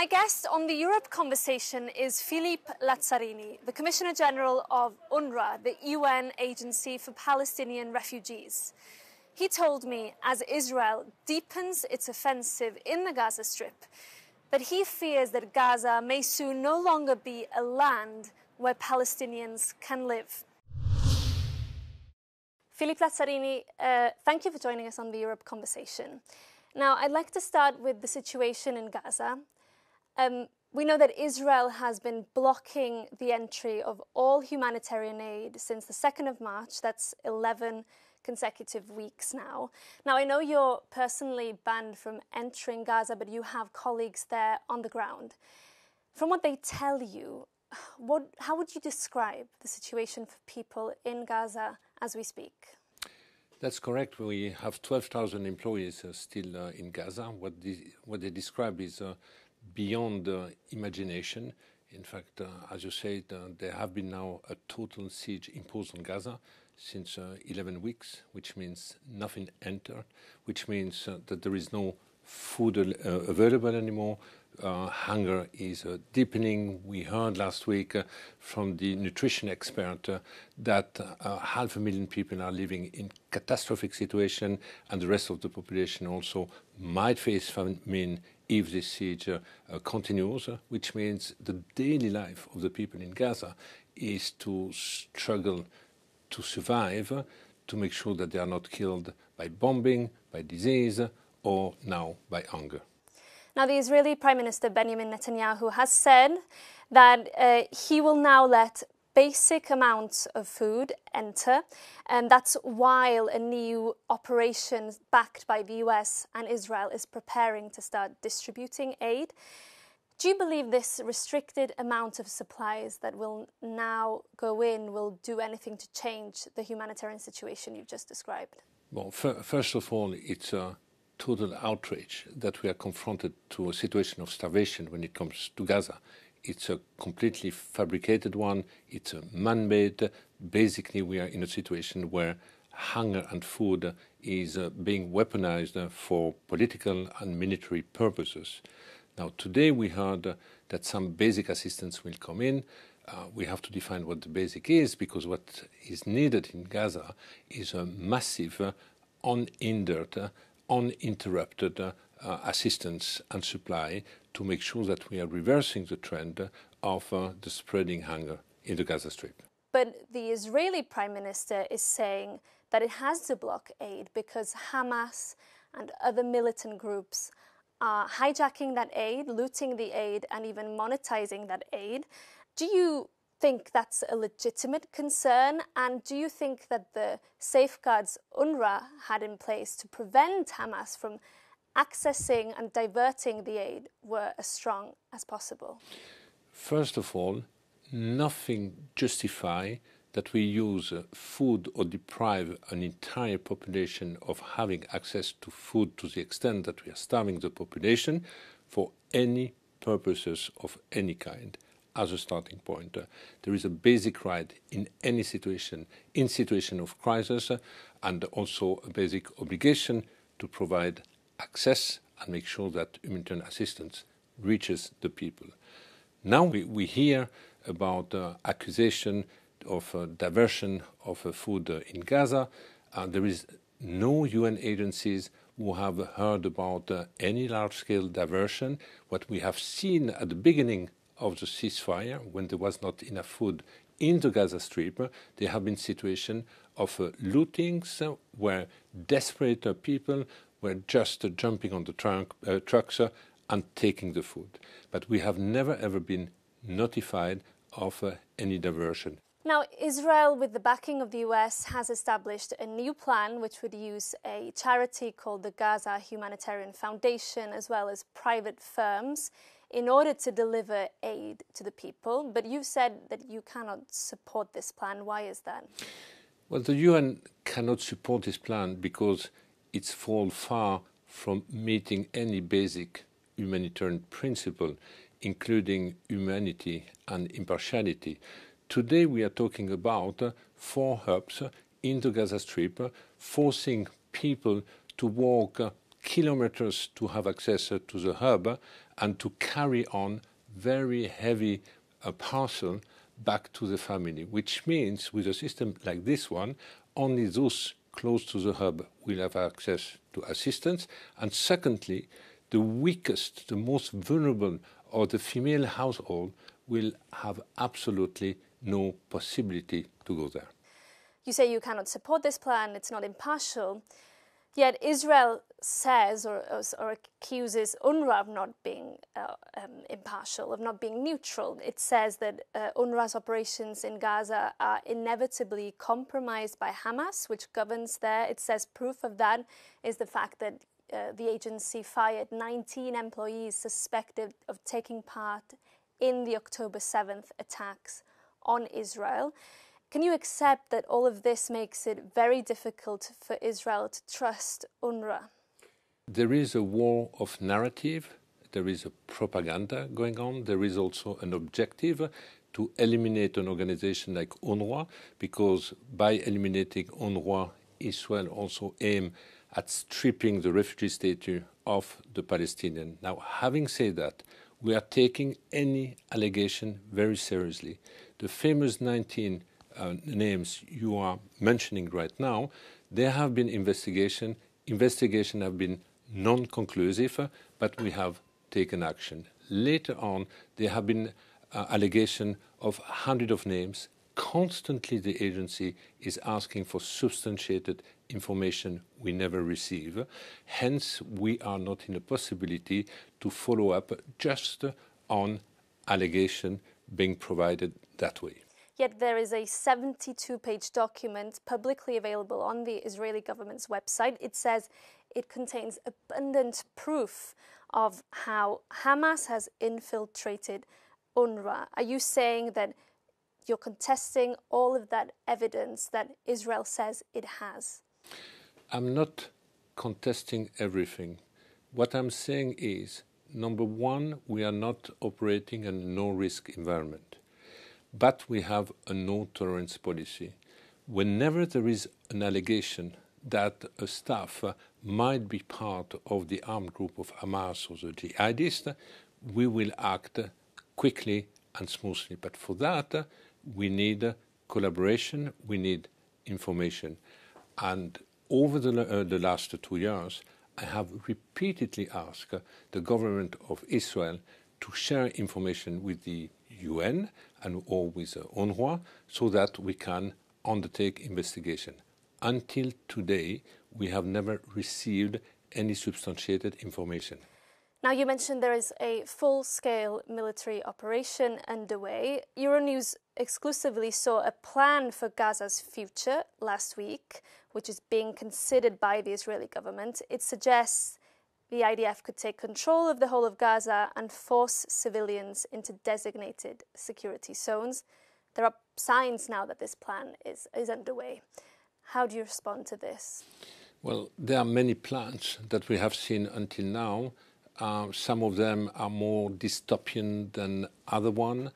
My guest on the Europe conversation is Philippe Lazzarini, the Commissioner General of UNRWA, the UN Agency for Palestinian Refugees. He told me, as Israel deepens its offensive in the Gaza Strip, that he fears that Gaza may soon no longer be a land where Palestinians can live. Philippe Lazzarini, thank you for joining us on the Europe conversation. Now, I'd like to start with the situation in Gaza. We know that Israel has been blocking the entry of all humanitarian aid since the 2nd of March. That's 11 consecutive weeks now. Now, I know you're personally banned from entering Gaza, but you have colleagues there on the ground. From what they tell you, how would you describe the situation for people in Gaza as we speak? That's correct. We have 12,000 employees still in Gaza. What they describe is beyond imagination. In fact, as you said, there have been now a total siege imposed on Gaza since 11 weeks, which means nothing entered, which means that there is no food available anymore. Hunger is deepening. We heard last week from the nutrition expert that 500,000 people are living in catastrophic situation, and the rest of the population also might face famine if this siege continues, which means the daily life of the people in Gaza is to struggle to survive, to make sure that they are not killed by bombing, by disease, or now by hunger. Now, the Israeli Prime Minister Benjamin Netanyahou has said that he will now let basic amounts of food enter, and that's while a new operation backed by the US and Israel is preparing to start distributing aid. Do you believe this restricted amount of supplies that will now go in will do anything to change the humanitarian situation you've just described? Well, first of all, it's a total outrage that we are confronted to a situation of starvation when it comes to Gaza. It's a completely fabricated one. It's a man-made. Basically, we are in a situation where hunger and food is being weaponized for political and military purposes. Now, today we heard that some basic assistance will come in. We have to define what the basic is, because what is needed in Gaza is a massive, unhindered, uninterrupted assistance and supply to make sure that we are reversing the trend of the spreading hunger in the Gaza Strip. But the Israeli Prime Minister is saying that it has to block aid because Hamas and other militant groups are hijacking that aid, looting the aid, and even monetizing that aid. Do you think that's a legitimate concern? And do you think that the safeguards UNRWA had in place to prevent Hamas from accessing and diverting the aid were as strong as possible? First of all, nothing justifies that we use food or deprive an entire population of having access to food to the extent that we are starving the population for any purposes of any kind. As a starting point, there is a basic right in any situation, in situation of crisis, and also a basic obligation to provide access and make sure that humanitarian assistance reaches the people. Now we hear about accusation of diversion of food in Gaza. There is no UN agencies who have heard about any large-scale diversion. What we have seen at the beginning of the ceasefire, when there was not enough food in the Gaza Strip, there have been situations of lootings where desperate people were just jumping on the trucks and taking the food. But we have never ever been notified of any diversion. Now, Israel, with the backing of the US, has established a new plan which would use a charity called the Gaza Humanitarian Foundation, as well as private firms, in order to deliver aid to the people. But you said that you cannot support this plan. Why is that? Well, the UN cannot support this plan because it's falls far from meeting any basic humanitarian principle, including humanity and impartiality. Today we are talking about 4 hubs in the Gaza Strip, forcing people to walk kilometers to have access to the hub, and to carry on very heavy parcel back to the family, which means with a system like this one, only those close to the hub will have access to assistance. And secondly, the weakest, the most vulnerable, or the female household will have absolutely no possibility to go there. You say you cannot support this plan, it's not impartial, yet Israel says or accuses UNRWA of not being impartial, of not being neutral. It says that UNRWA's operations in Gaza are inevitably compromised by Hamas, which governs there. It says proof of that is the fact that the agency fired 19 employees suspected of taking part in the October 7th attacks on Israel. Can you accept that all of this makes it very difficult for Israel to trust UNRWA? There is a war of narrative, there is a propaganda going on, there is also an objective to eliminate an organization like UNRWA, because by eliminating UNRWA, Israel also aims at stripping the refugee status of the Palestinians. Now, having said that, we are taking any allegation very seriously. The famous 19 names you are mentioning right now, there have been investigations have been non-conclusive, but we have taken action. Later on, there have been allegations of hundreds of names. Constantly the agency is asking for substantiated information we never receive. Hence, we are not in a possibility to follow up just on allegation being provided that way. Yet there is a 72-page document publicly available on the Israeli government's website. It says it contains abundant proof of how Hamas has infiltrated UNRWA. Are you saying that you're contesting all of that evidence that Israel says it has? I'm not contesting everything. What I'm saying is, number one, we are not operating in a no-risk environment. But we have a no-tolerance policy. Whenever there is an allegation that a staff might be part of the armed group of Hamas or the jihadists, we will act quickly and smoothly. But for that, we need collaboration, we need information. And over the last 2 years, I have repeatedly asked the government of Israel to share information with the UN and or with UNRWA so that we can undertake investigation. Until today, we have never received any substantiated information. Now, you mentioned there is a full-scale military operation underway. Euronews exclusively saw a plan for Gaza's future last week, which is being considered by the Israeli government. It suggests the IDF could take control of the whole of Gaza and force civilians into designated security zones. There are signs now that this plan is underway. How do you respond to this? Well, there are many plans that we have seen until now. Some of them are more dystopian than other one.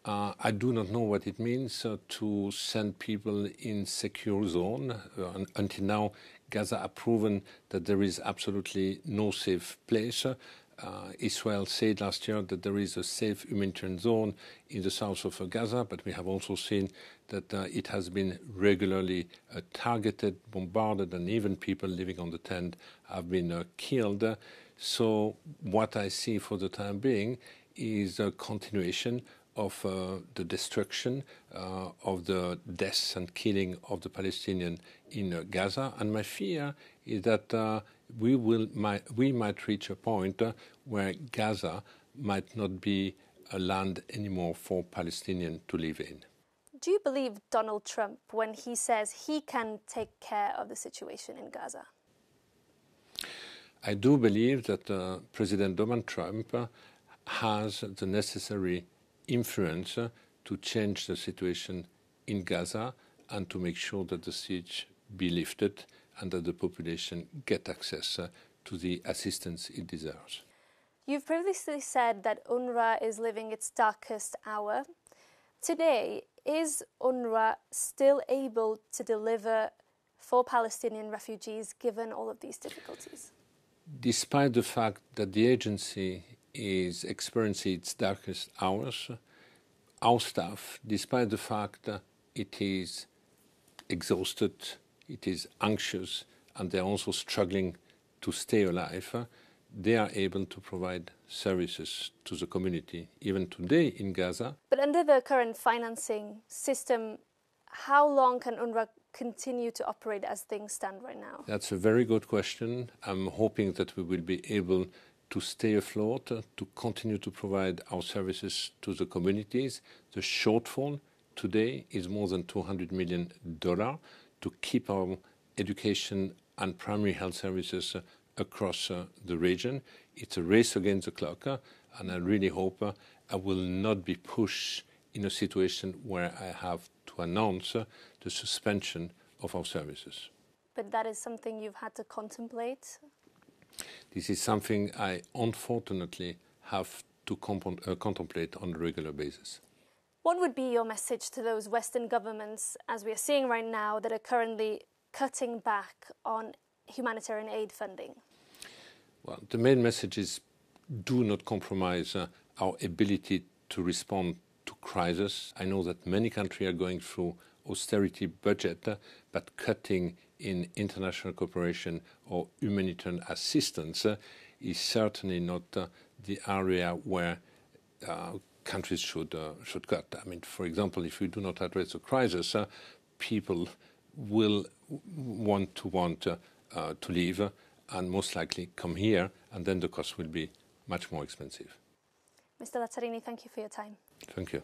I do not know what it means to send people in secure zone. Until now, Gaza have proven that there is absolutely no safe place. Israel said last year that there is a safe humanitarian zone in the south of Gaza, but we have also seen that it has been regularly targeted, bombarded, and even people living on the tent have been killed. So what I see for the time being is a continuation of the destruction, of the deaths and killing of the Palestinians in Gaza. And my fear is that we might reach a point where Gaza might not be a land anymore for Palestinians to live in. Do you believe Donald Trump when he says he can take care of the situation in Gaza? I do believe that President Donald Trump has the necessary influence to change the situation in Gaza and to make sure that the siege be lifted and that the population get access to the assistance it deserves. You've previously said that UNRWA is living its darkest hour. Today, is UNRWA still able to deliver for Palestinian refugees given all of these difficulties? Despite the fact that the agency is experiencing its darkest hours. Our staff, despite the fact that it is exhausted, it is anxious, and they're also struggling to stay alive, they are able to provide services to the community, even today in Gaza. But under the current financing system, how long can UNRWA continue to operate as things stand right now? That's a very good question. I'm hoping that we will be able to stay afloat, to continue to provide our services to the communities. The shortfall today is more than $200 million to keep our education and primary health services across the region. It's a race against the clock, and I really hope I will not be pushed in a situation where I have to announce the suspension of our services. But that is something you've had to contemplate? This is something I unfortunately have to contemplate on a regular basis. What would be your message to those Western governments, as we are seeing right now, that are currently cutting back on humanitarian aid funding? Well, the main message is do not compromise our ability to respond to crisis. I know that many countries are going through austerity budget, but cutting in international cooperation or humanitarian assistance is certainly not the area where countries should cut. I mean, for example, if we do not address the crisis, people will want to leave and most likely come here, and then the cost will be much more expensive. Mr. Lazzarini, thank you for your time. Thank you.